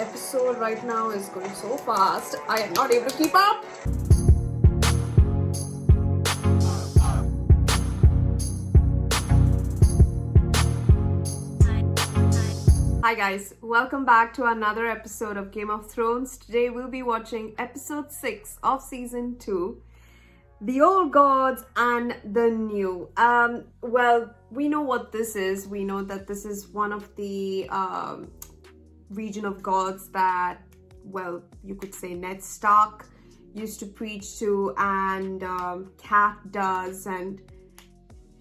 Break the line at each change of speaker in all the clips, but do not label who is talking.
episode right now is going so fast. I am not able to keep up. Hi guys, welcome back to another episode of Game of Thrones. Today we'll be watching episode 6 of season 2, The Old Gods and the New. Well, we know what this is. We know that this is one of the region of gods that, well, you could say Ned Stark used to preach to, and Cat does, and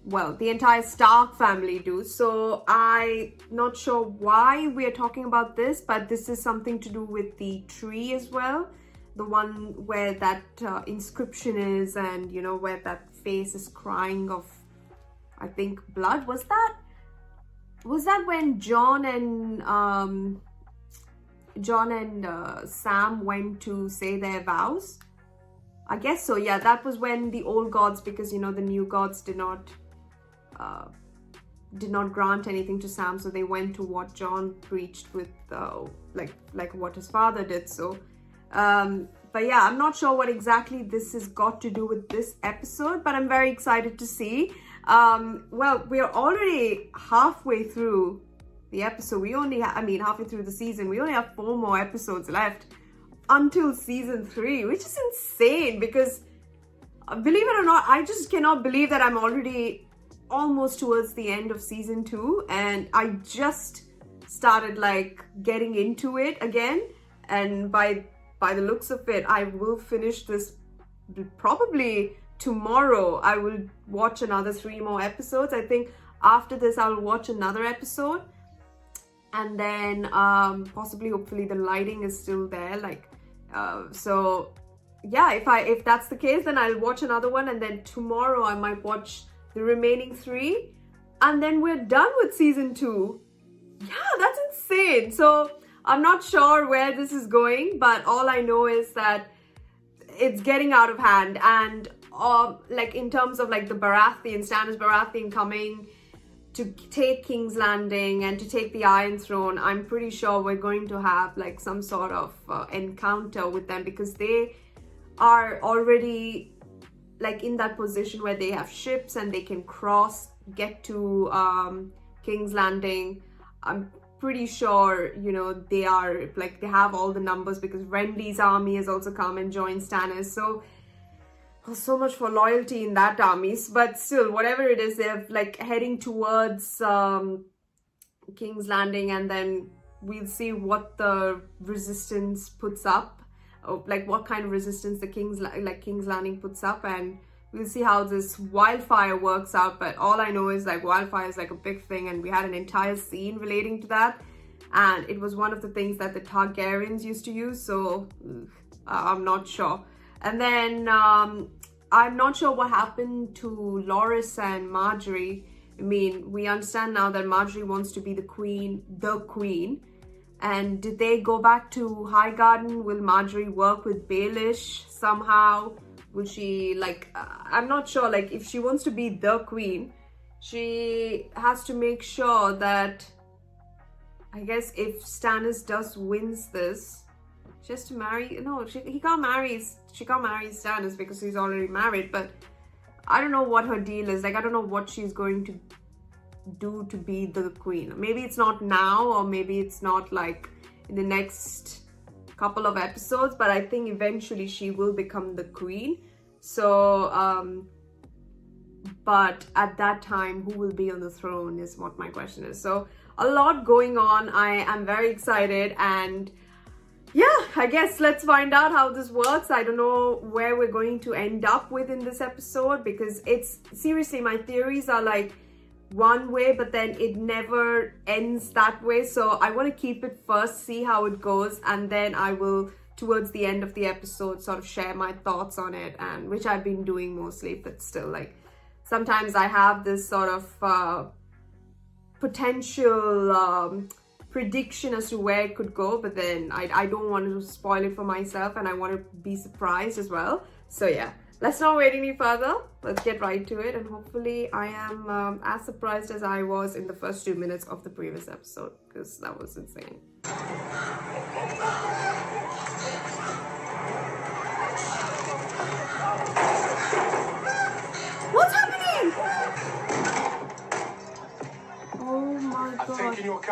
well, the entire Stark family do. So I'm not sure why we're talking about this, but this is something to do with the tree as well. The one where that inscription is, and you know, where that face is crying of, I think, blood. Was that when Jon and Sam went to say their vows? I guess so. Yeah, that was when the old gods, because you know the new gods did not grant anything to Sam, so they went to what Jon preached with, like what his father did. So, but yeah, I'm not sure what exactly this has got to do with this episode, but I'm very excited to see. Well, we're already halfway through the episode. We only halfway through the season. We only have 4 more episodes left until season 3, which is insane because, believe it or not, I just cannot believe that I'm already almost towards the end of season 2, and I just started like getting into it again, and by the looks of it, I will finish this probably tomorrow. I will watch another 3 more episodes. I think after this I'll watch another episode, and then possibly, hopefully, the lighting is still there, like so yeah, if that's the case, then I'll watch another one, and then tomorrow I might watch the remaining 3, and then we're done with season 2. Yeah, that's insane. So I'm not sure where this is going, but all I know is that it's getting out of hand, and like in terms of like the Baratheon, Stannis Baratheon coming to take King's Landing and to take the Iron Throne, I'm pretty sure we're going to have like some sort of encounter with them, because they are already like in that position where they have ships and they can get to King's Landing. I'm pretty sure, you know, they have all the numbers, because Renly's army has also come and joined Stannis. So much for loyalty in that army. But still, whatever it is, they're like heading towards King's Landing, and then we'll see what the resistance puts up, like what kind of resistance the King's Landing puts up, and we'll see how this wildfire works out. But all I know is like wildfire is like a big thing, and we had an entire scene relating to that, and it was one of the things that the Targaryens used to use. So I'm not sure. And then I'm not sure what happened to Loras and Marjorie. I mean, we understand now that Marjorie wants to be the queen. And did they go back to Highgarden? Will Marjorie work with Baelish somehow? Will she, like, I'm not sure, like, if she wants to be the queen, she has to make sure that, I guess, if Stannis wins this, she has to marry, no, she can't marry Stannis because he's already married, but I don't know what her deal is. Like, I don't know what she's going to do to be the queen. Maybe it's not now, or maybe it's not like in the next couple of episodes, but I think eventually she will become the queen. So but at that time, who will be on the throne is what my question is. So a lot going on. I am very excited, and yeah, I guess let's find out how this works. I don't know where we're going to end up with in this episode, because it's seriously, my theories are like one way, but then it never ends that way. So I want to keep it first, see how it goes, and then I will, towards the end of the episode, sort of share my thoughts on it, and which I've been doing mostly. But still, like, sometimes I have this sort of potential prediction as to where it could go, but then I don't want to spoil it for myself, and I want to be surprised as well. So yeah, let's not wait any further. Let's get right to it, and hopefully I am as surprised as I was in the first 2 minutes of the previous episode, because that was insane.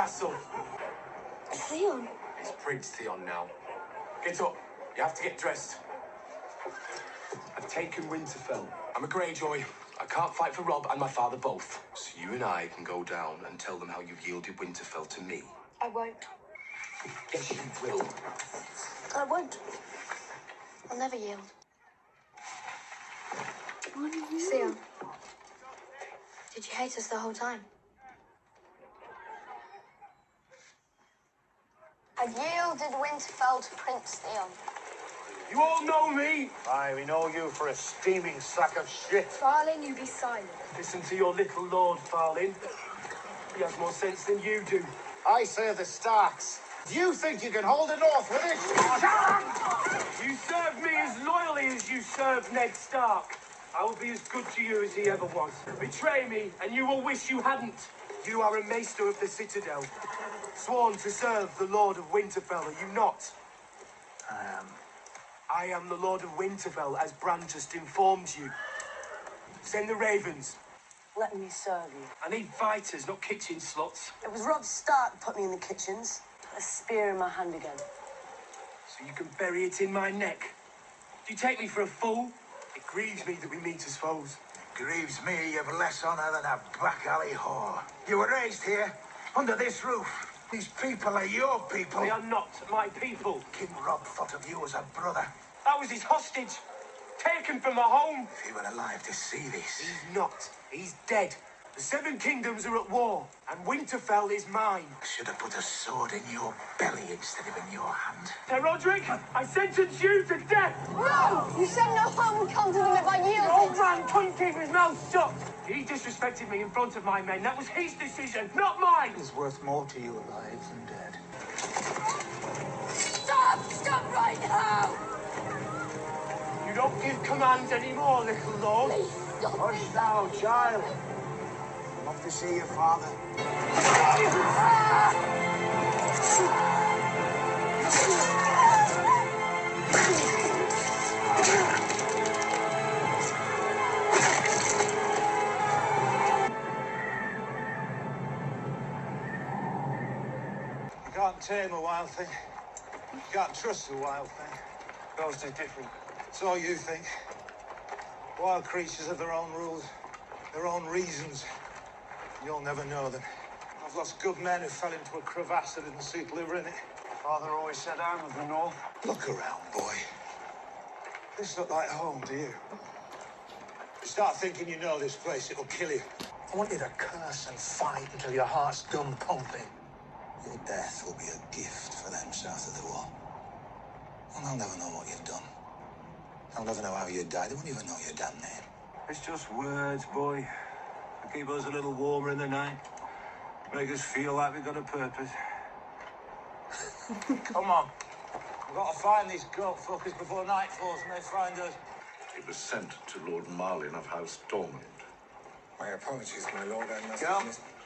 castle.
Theon.
It's Prince Theon now. Get up. You have to get dressed. I've taken Winterfell. I'm a Greyjoy. I can't fight for Robb and my father both. So you and I can go down and tell them how you've yielded Winterfell to me.
I won't.
Yes, you will.
I won't. I'll never yield. Theon, did you hate us the whole time? I yielded Winterfell to Prince Theon.
You all know me. Aye, we know you for a steaming sack of shit.
Farlin, you be silent.
Listen to your little lord, Farlin. He has more sense than you do.
I say the Starks. Do you think you can hold it off with it?
You serve me as loyally as you served Ned Stark. I will be as good to you as he ever was. Betray me, and you will wish you hadn't. You are a maester of the Citadel, sworn to serve the Lord of Winterfell, are you not?
I am.
I am the Lord of Winterfell, as Bran just informed you. Send the ravens.
Let me serve you.
I need fighters, not kitchen slots.
It was Robb Stark put me in the kitchens. Put a spear in my hand again.
So you can bury it in my neck. Do you take me for a fool? It grieves me that we meet as foes.
Grieves me you've less honor than a back alley whore. You were raised here, under this roof. These people are your people.
They are not my people.
King Robb thought of you as a brother.
I was his hostage, taken from my home.
If he were alive to see this.
He's not. He's dead. The Seven Kingdoms are at war, and Winterfell is mine.
I should have put a sword in your belly instead of in your hand.
Sir Roderick, I sentence you to death!
No! You said no harm would come to them if I
The
yielded.
old man couldn't keep his mouth shut. He disrespected me in front of my men. That was his decision, not mine.
It's worth more to you alive than dead.
Stop! Stop right now!
You don't give commands anymore, little lord.
Please, stop.
Hush now, child. Love to see your father. You can't tame a wild thing. You can't trust a wild thing.
Ghost is different.
So you think. Wild creatures have their own rules, their own reasons. You'll never know them. I've lost good men who fell into a crevasse that didn't suit liver in it.
Father always said I'm of the north.
Look around, boy. This look like home to you. You start thinking you know this place, it'll kill you. I want you to curse and fight until your heart's done pumping. Your death will be a gift for them south of the wall. And they'll never know what you've done. They'll never know how you died. They won't even know your damn name.
It's just words, boy. To keep us a little warmer in the night. Make us feel like we've got a purpose.
Come on. We've got to find these goat fuckers before night falls and they find us.
It was sent to Lord Marlin of House Dormund.
My apologies, my lord. I must
Girl,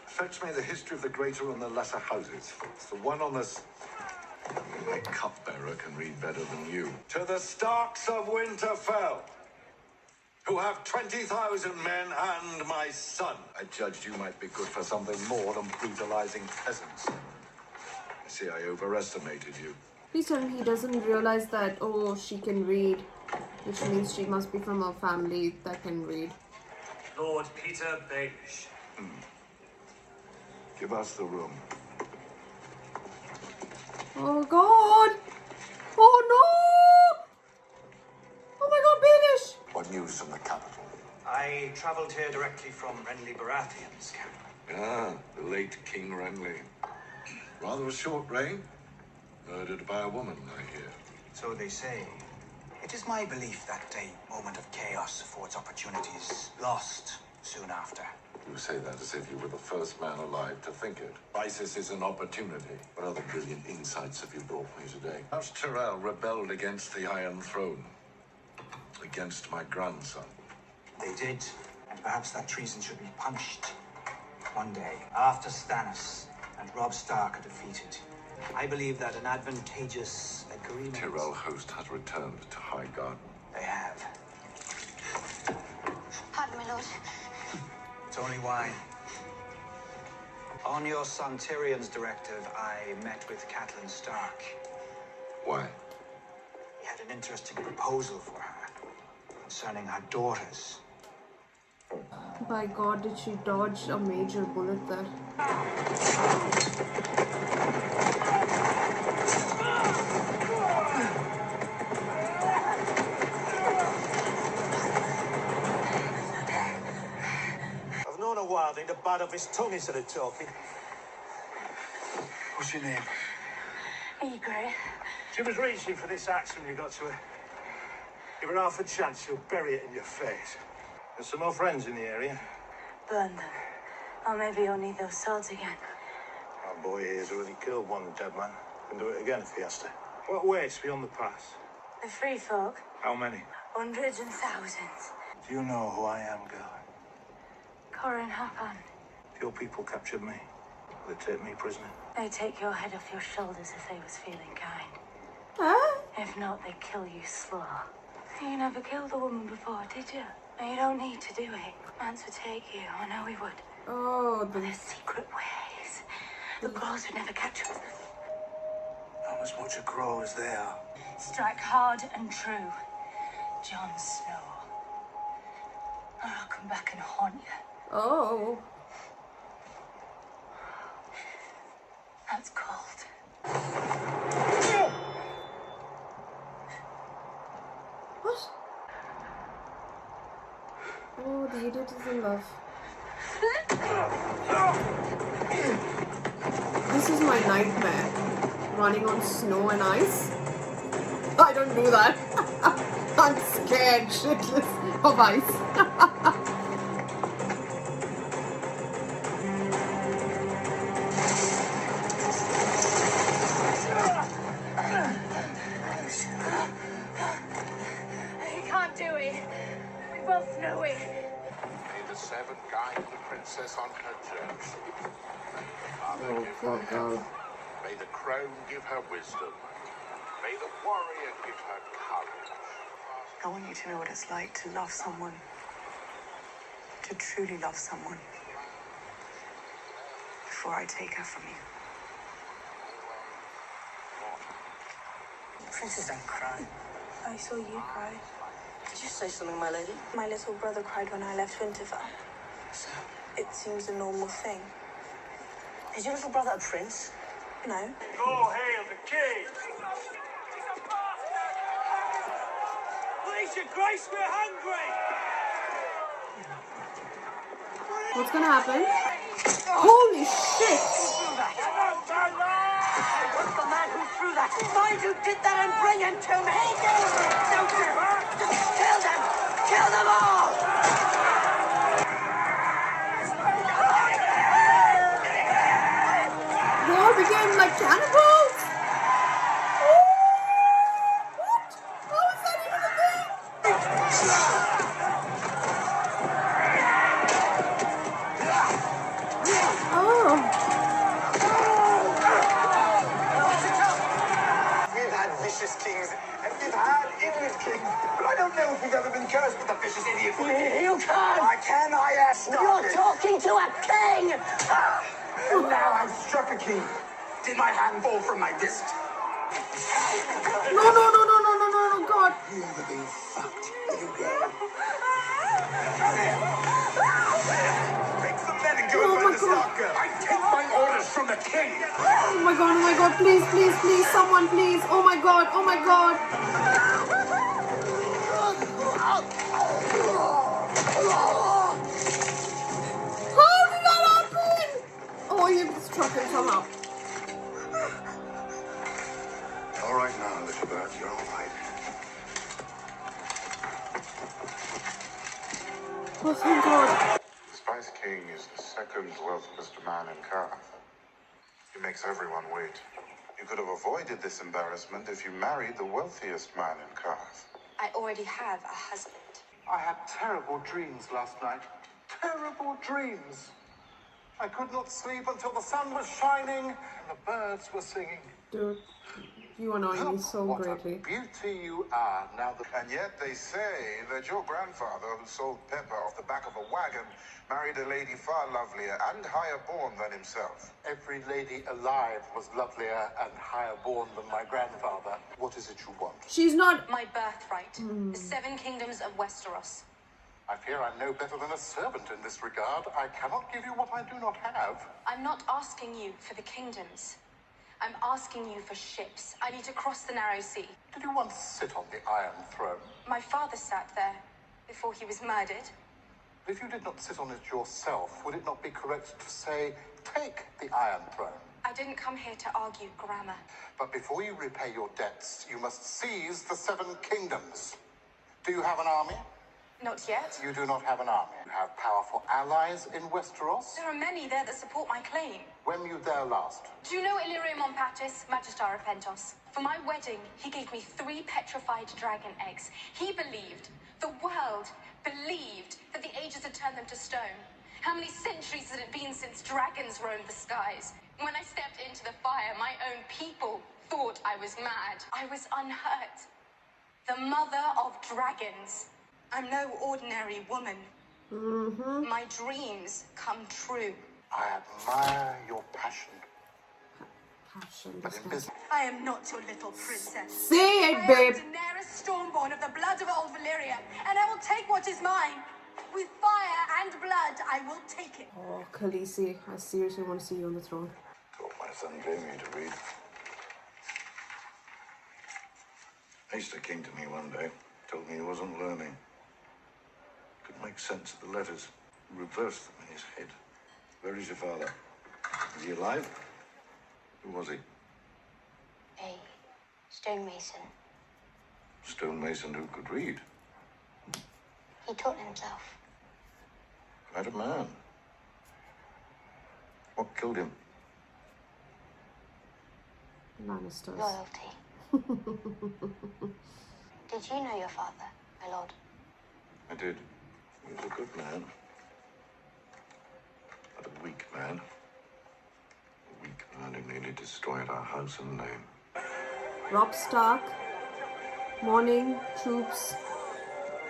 fetch me the history of the greater and the lesser houses. It's the one on this... My cupbearer can read better than you. To the Starks of Winterfell, who have 20,000 men and my son. I judged you might be good for something more than brutalizing peasants. I see I overestimated you.
Please tell him he doesn't realize that, oh, she can read, which means she must be from a family that can read.
Lord Peter Baelish.
Give us the room.
Oh god! Oh no! Oh my god, Baelish!
What news from the capital?
I travelled here directly from Renly Baratheon's camp.
Ah, the late King Renly. Rather a short reign. Murdered by a woman, I hear.
So they say. It is my belief that a moment of chaos affords opportunities lost soon after.
You say that as if you were the first man alive to think it. Crisis is an opportunity. What other brilliant insights have you brought me today? House Tyrell rebelled against the Iron Throne. Against my grandson.
They did, and perhaps that treason should be punished. One day, after Stannis and Robb Stark are defeated, I believe that an advantageous agreement...
Tyrell host has returned to Highgarden.
They have.
Pardon, my lord.
It's only wine. On your son Tyrion's directive, I met with Catelyn Stark.
Why?
He had an interesting proposal for her concerning her daughters.
By God, did she dodge a major bullet there?
I've known a wildling to bite off his tongue instead of talking. What's your name?
Egret.
She was reaching for this axe when you got to her. Give her half a chance, she'll bury it in your face. There's some more friends in the area.
Burn them. Or maybe you'll need those swords again.
Our boy here's already killed one dead man. Can do it again if he has to. What waits beyond the pass?
The free folk.
How many?
Hundreds and thousands.
Do you know who I am, girl?
Corin Hapan.
If your people captured me, will they take me prisoner?
They take your head off your shoulders if they was feeling kind.
Huh?
If not, they kill you slow. You never killed a woman before, did you? And you don't need to do it. Mance would take you. I know he would.
Oh,
There's secret ways. The crows would never catch us.
Not as much a crow as they are.
Strike hard and true, Jon Snow. Or I'll come back and haunt you.
oh.
That's cold.
What? Oh, the idiot is in love. This is my nightmare. Running on snow and ice. I don't do that. I'm scared shitless of ice.
He can't do it. We both know it.
May the seven guide the princess on her journey. Father,
Oh,
give
poor
her
girl.
health. May the crown give her wisdom. May the warrior give her courage.
I want you to know what it's like to love someone. To truly love someone. Before I take her from you.
Princess, don't cry.
I saw you cry.
Did you say something, my lady?
My little brother cried when I left Winterfell.
So,
It seems a normal thing.
is your little brother a prince?
No?
Oh, hail the king! Please, your grace, we're hungry!
What's gonna happen? Holy shit!
The man who threw that! Find who did that and bring him to me! Don't you? Just kill them! Kill them all!
They all became like cannibals? What? How is that even a thing? Oh.
We've had vicious kings, and we've had idiot kings, but I don't know if we've ever been cursed with a vicious idiot.
You can't!
I can, I ask not.
You're talking to a king!
And now I've struck a king. Did my hand fall from my wrist?
No, no, no, no, no, no, no, no, God.
You ever been fucked, little girl? Take some men and go
Oh
and
my
find the
God.
Stark girl. I take my orders from the king.
Oh my God, please, please, please, someone, please. Oh my God, oh my God. How did that happen? Oh, he struck him somehow.
All right now, little bird, you're all right.
Oh, thank God.
The Spice King is the second wealthiest man in Karth. He makes everyone wait. You could have avoided this embarrassment if you married the wealthiest man in Karth.
I already have a husband.
I had terrible dreams last night. Terrible dreams. I could not sleep until the sun was shining and the birds were singing.
Dude, You annoy me so
what
greatly.
a beauty you are now that... And yet they say that your grandfather, who sold pepper off the back of a wagon, married a lady far lovelier and higher born than himself.
Every lady alive was lovelier and higher born than my grandfather. What is it you want?
She's not.
My birthright. The 7 kingdoms of Westeros.
I fear I'm no better than a servant in this regard. I cannot give you what I do not have.
I'm not asking you for the kingdoms. I'm asking you for ships. I need to cross the narrow sea.
Did you once sit on the Iron Throne?
My father sat there before he was murdered.
If you did not sit on it yourself, would it not be correct to say, take the Iron Throne?
I didn't come here to argue grammar.
But before you repay your debts, you must seize the 7 kingdoms. Do you have an army?
Not yet.
You do not have an army. You have powerful allies in Westeros.
There are many there that support my claim.
When were you there last?
Do you know Illyrio Monpatis, Magistar of Pentos? For my wedding, he gave me 3 petrified dragon eggs. He believed, the world believed, that the ages had turned them to stone. How many centuries had it been since dragons roamed the skies? When I stepped into the fire, my own people thought I was mad. I was unhurt. The mother of dragons. I'm no ordinary woman. My dreams come true.
I admire your passion. But in business,
I am not your little princess.
Say it,
I
babe.
am Daenerys Stormborn of the blood of old Valyria, and I will take what is mine. With fire and blood, I will take it.
Oh, Khaleesi, I seriously want to see you on the throne.
Taught my son Jamie to read. Maester came to me one day, told me he wasn't learning. Could make sense of the letters, reverse them in his head. Where is your father? Is he alive? Who was he?
A stonemason.
Stonemason who could read.
He taught himself.
Quite a man. What killed him?
Lannisters.
Loyalty. Did you know your father, my lord?
I did. He was a good man. But a weak man. A weak man who nearly destroyed our house and name.
Robb Stark. Morning. Troops.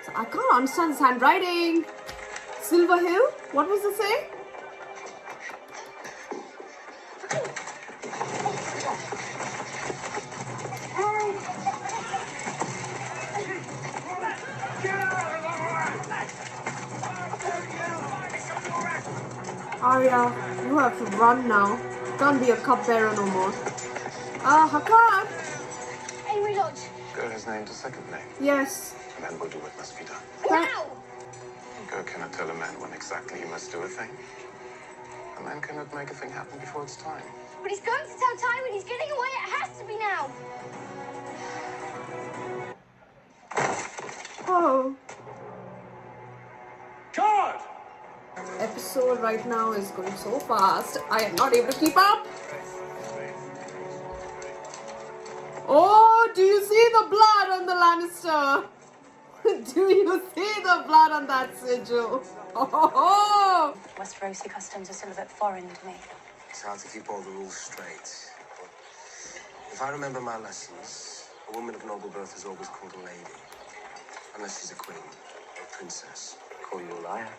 So I can't understand this handwriting. Silver Hill? What was it say? Arya, you have to run now. Can't be a cupbearer no more. Hakan!
Henry Lodge.
Go his name to second name,
Yes.
and then we'll do what must be done.
Now!
Go cannot tell a man when exactly he must do a thing. A man cannot make a thing happen before it's time.
But he's going to tell Tywin he's getting away. It has to be now.
Oh.
Guard!
Episode right now is going so fast. I am not able to keep up. Oh, do you see the blood on the Lannister? Do you see the blood on that sigil? Oh!
Westerosi customs are still a bit foreign to me.
It's hard to keep all the rules straight. But if I remember my lessons, a woman of noble birth is always called a lady. Unless she's a queen or a princess.
Call you a liar.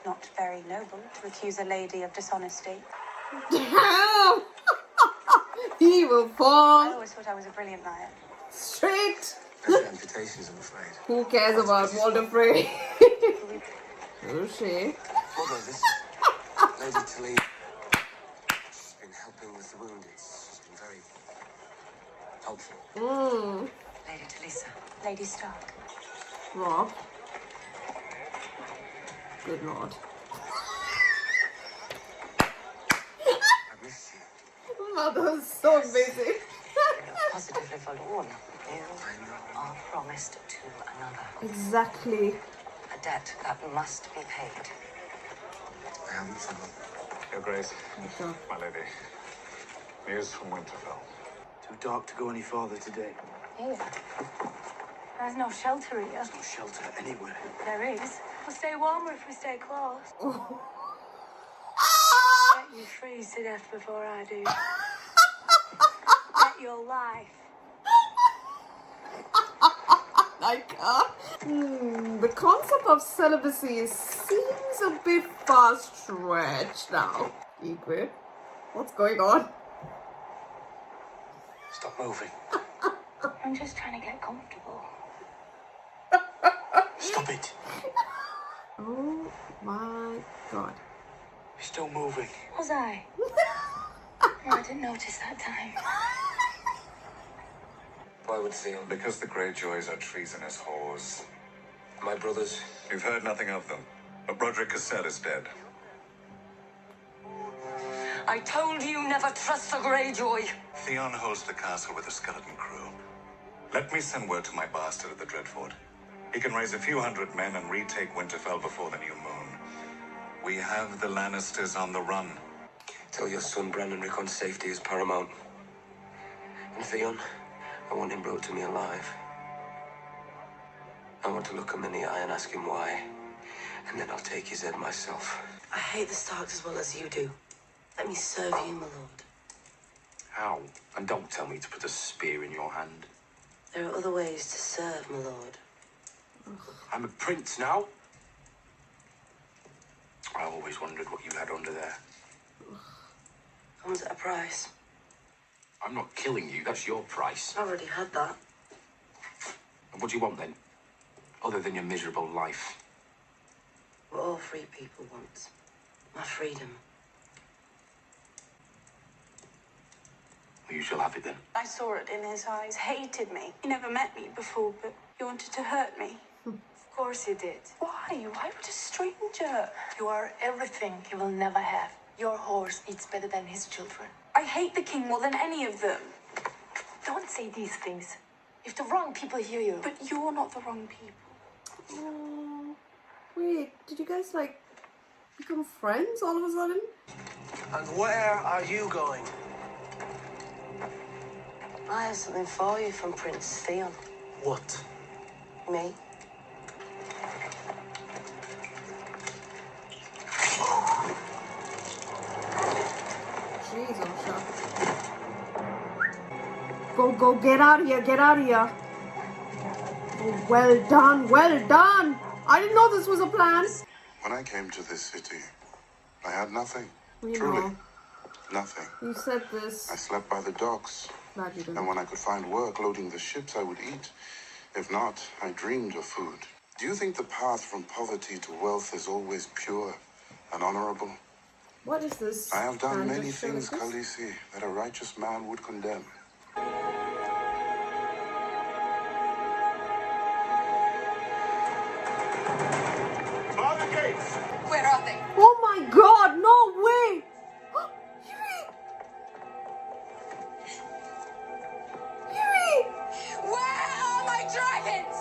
Not very noble to accuse a lady of dishonesty.
Damn! He will
I
fall
always thought I was a brilliant liar.
straight.
That's amputations, I'm afraid.
Who cares about Walder Frey? Who's she?
Mother, this Lady Talisa. She's been helping with the wounded. She's been very helpful.
Lady Talisa. Lady Stark.
Robb. Good lord.
I miss you.
Mother's so busy.
Positively forlorn. You
I know.
are promised to another.
Exactly.
A debt that must be paid.
I haven't forgotten.
Your Grace,
Okay.
my lady. News from Winterfell.
Too dark to go any farther today.
Here. There's no shelter here.
There's no shelter anywhere.
There is. We'll stay warmer if we stay close. Let you freeze to death before I do. Let your life
my god. The concept of celibacy seems a bit far-stretched now. Ygritte, what's going on?
Stop moving.
I'm just trying to get comfortable.
Stop it.
Oh my god.
You're still moving.
Was I? Oh, I didn't notice that time.
Why would Theon?
Because the Greyjoys are treasonous whores.
My brothers.
You've heard nothing of them. But Broderick Cassell is dead.
I told you never trust a Greyjoy.
Theon holds the castle with a skeleton crew. Let me send word to my bastard at the Dreadfort. He can raise a few hundred men and retake Winterfell before the new moon. We have the Lannisters on the run.
Tell your son Brandon Rickon's safety is paramount. And Theon, I want him brought to me alive. I want to look him in the eye and ask him why. And then I'll take his head myself.
I hate the Starks as well as you do. Let me serve you, my lord.
How? And don't tell me to put a spear in your hand.
There are other ways to serve, my lord.
I'm a prince now. I always wondered what you had under there.
Comes at a price.
I'm not killing you, that's your price.
I already had that.
And what do you want then? Other than your miserable life?
What all free people want. My freedom.
Well, you shall have it then.
I saw it in his eyes. Hated me. He never met me before, but he wanted to hurt me.
Of course you did.
Why? Why would a stranger?
You are everything he will never have. Your horse eats better than his children.
I hate the king more than any of them.
Don't say these things. If the wrong people hear you.
But you're not the wrong people.
Oh, wait, did you guys like become friends all of a sudden?
And where are you going?
I have something for you from Prince Theon.
What?
Me?
Jeez, Osha. Go, get out of here, get out of here. Oh, well done, well done. I didn't know this was a plan.
When I came to this city, I had nothing.
We
Truly,
know.
nothing.
You said this.
I slept by the docks.
Glad you didn't.
And when I could find work loading the ships, I would eat. If not, I dreamed of food. Do you think the path from poverty to wealth is always pure and honorable?
What is this?
I have done many
gesture
things,
like this?
Khaleesi, that a righteous man would condemn.
Bar the gates!
Where are they?
Oh my god, no way! Yuri!
Where are my dragons?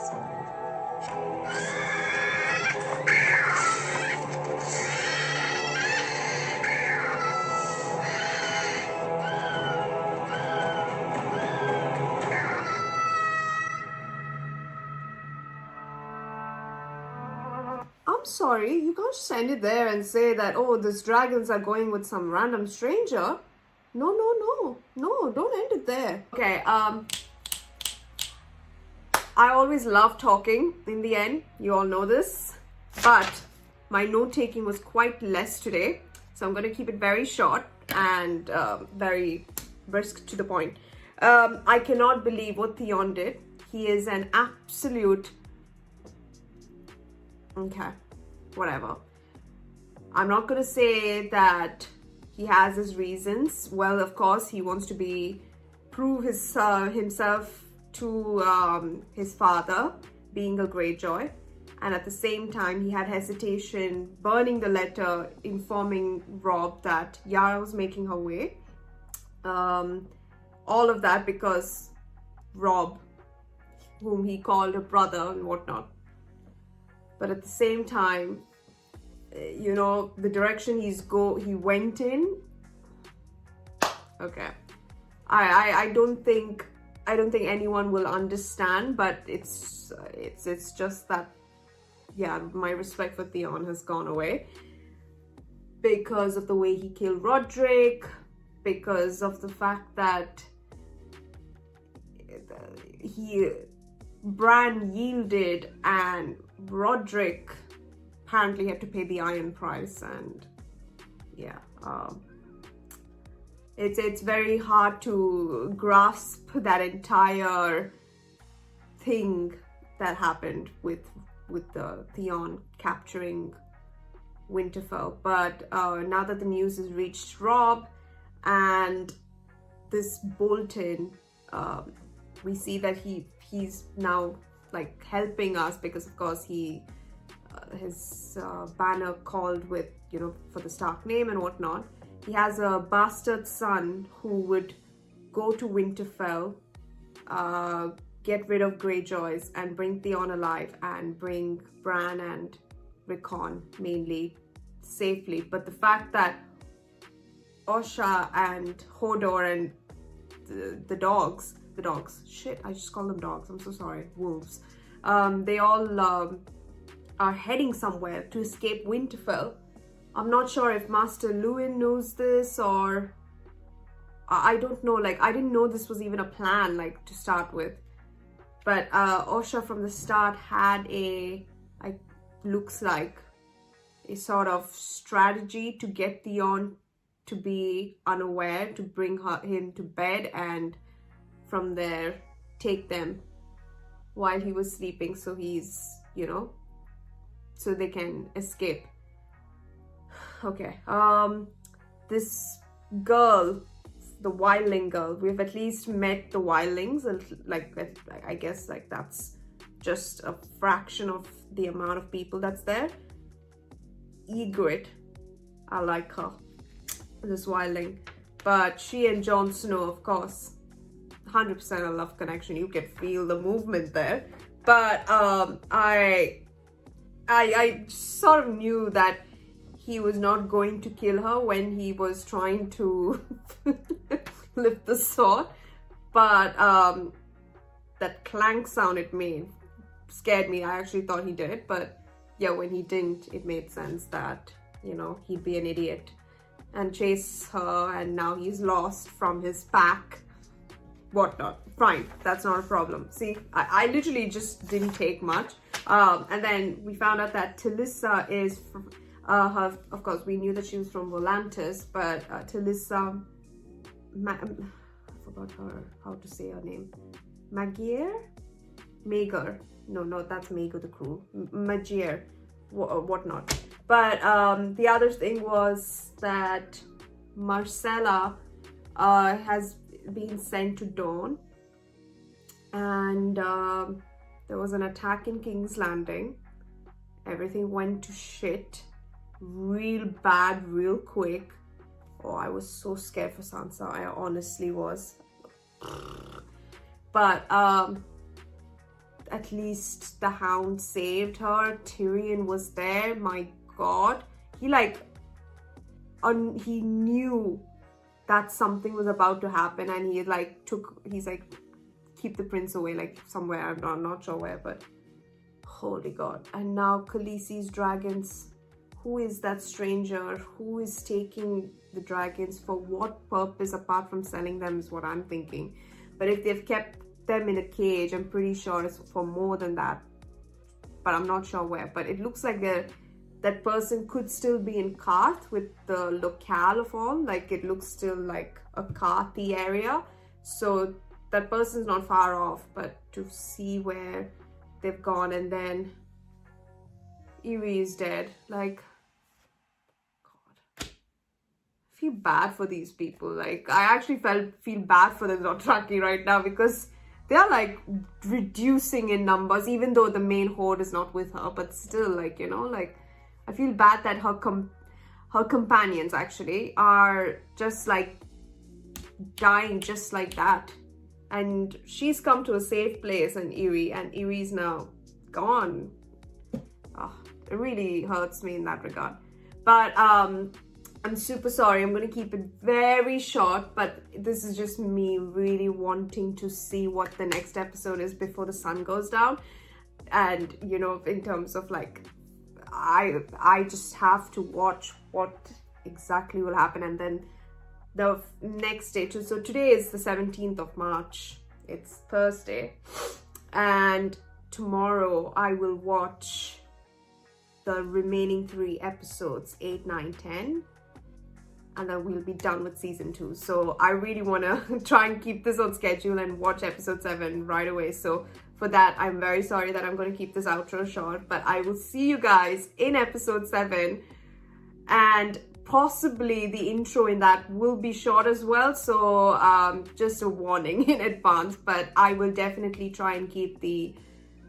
I'm sorry, you can't just end it there and say that, oh, these dragons are going with some random stranger. No, don't end it there. Okay, I always love talking in the end, you all know this, but my note-taking was quite less today, so I'm going to keep it very short and very brisk to the point. I cannot believe what Theon did. He is an absolute... Okay, whatever. I'm not going to say that he has his reasons. Well, of course, he wants to prove himself to his father, being a Greyjoy. And at the same time, he had hesitation burning the letter, informing Robb that Yara was making her way. All of that because Robb, whom he called a brother and whatnot. But at the same time, you know, the direction he went in. Okay, I don't think anyone will understand, but it's just that, yeah, my respect for Theon has gone away because of the way he killed Roderick, because of the fact that Bran yielded and Roderick apparently had to pay the iron price, and yeah, it's very hard to grasp that entire thing that happened with the Theon capturing Winterfell. But now that the news has reached Robb and this Bolton, we see that he's now like helping us, because of course he his banner called with, you know, for the Stark name and whatnot. He has a bastard son who would go to Winterfell, get rid of Greyjoys and bring Theon alive and bring Bran and Rickon mainly safely. But the fact that Osha and Hodor and the dogs, shit, I just call them dogs, I'm so sorry, wolves, they all are heading somewhere to escape Winterfell. I'm not sure if Master Luwin knows this, or I don't know, like I didn't know this was even a plan, like to start with. But Osha from the start had looks like a sort of strategy to get Theon to be unaware, to bring him to bed, and from there take them while he was sleeping, so he's, you know, so they can escape. Okay, this girl, the wildling girl, we've at least met the wildlings, and like I guess like that's just a fraction of the amount of people that's there. Ygritte, I like her, this wildling, but she and Jon Snow, of course, 100% a love connection. You can feel the movement there. But I sort of knew that he was not going to kill her when he was trying to lift the sword. But that clank sound it made scared me. I actually thought he did, but yeah, when he didn't, it made sense that, you know, he'd be an idiot and chase her, and now he's lost from his pack, whatnot. Fine, that's not a problem. See, I literally just didn't take much. And then we found out that Talisa is from, of course we knew that she was from Volantis, but Talisa, I forgot how to say her name, Maegor, no, that's Maegor the Cruel, Maegor, whatnot. But the other thing was that Myrcella has been sent to Dorne, and there was an attack in King's Landing. Everything went to shit real bad, real quick. Oh, I was so scared for Sansa, I honestly was. But at least the Hound saved her. Tyrion was there, my god. He he knew that something was about to happen, and he's like, keep the prince away, like somewhere, I'm not sure where, but holy god. And now Khaleesi's dragons. Who is that stranger? Who is taking the dragons? For what purpose apart from selling them is what I'm thinking. But if they've kept them in a cage, I'm pretty sure it's for more than that, but I'm not sure where. But it looks like that person could still be in Qarth with the locale of all, like it looks still like a Qarthy area, so that person's not far off. But to see where they've gone, and then Irri is dead, like, god, I feel bad for these people. Like, I actually feel bad for the Dothraki right now, because they are like reducing in numbers, even though the main horde is not with her, but still, like, you know, like I feel bad that her companions actually are just like dying just like that. And she's come to a safe place in Irri, and Irri's now gone. Oh, it really hurts me in that regard. But I'm super sorry. I'm going to keep it very short, but this is just me really wanting to see what the next episode is before the sun goes down. And, you know, in terms of like, I just have to watch what exactly will happen. And then the next day, so today is the 17th of March. It's Thursday. And tomorrow I will watch the remaining 3 episodes, 8, 9, 10. And then we'll be done with season 2. So I really want to try and keep this on schedule and watch episode 7 right away. So for that, I'm very sorry that I'm going to keep this outro short. But I will see you guys in episode 7. And possibly the intro in that will be short as well. So just a warning in advance. But I will definitely try and keep the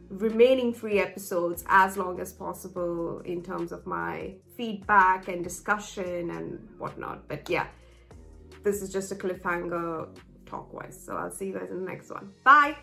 remaining 3 episodes as long as possible in terms of my feedback and discussion and whatnot. But yeah, this is just a cliffhanger talk wise. So I'll see you guys in the next one. Bye.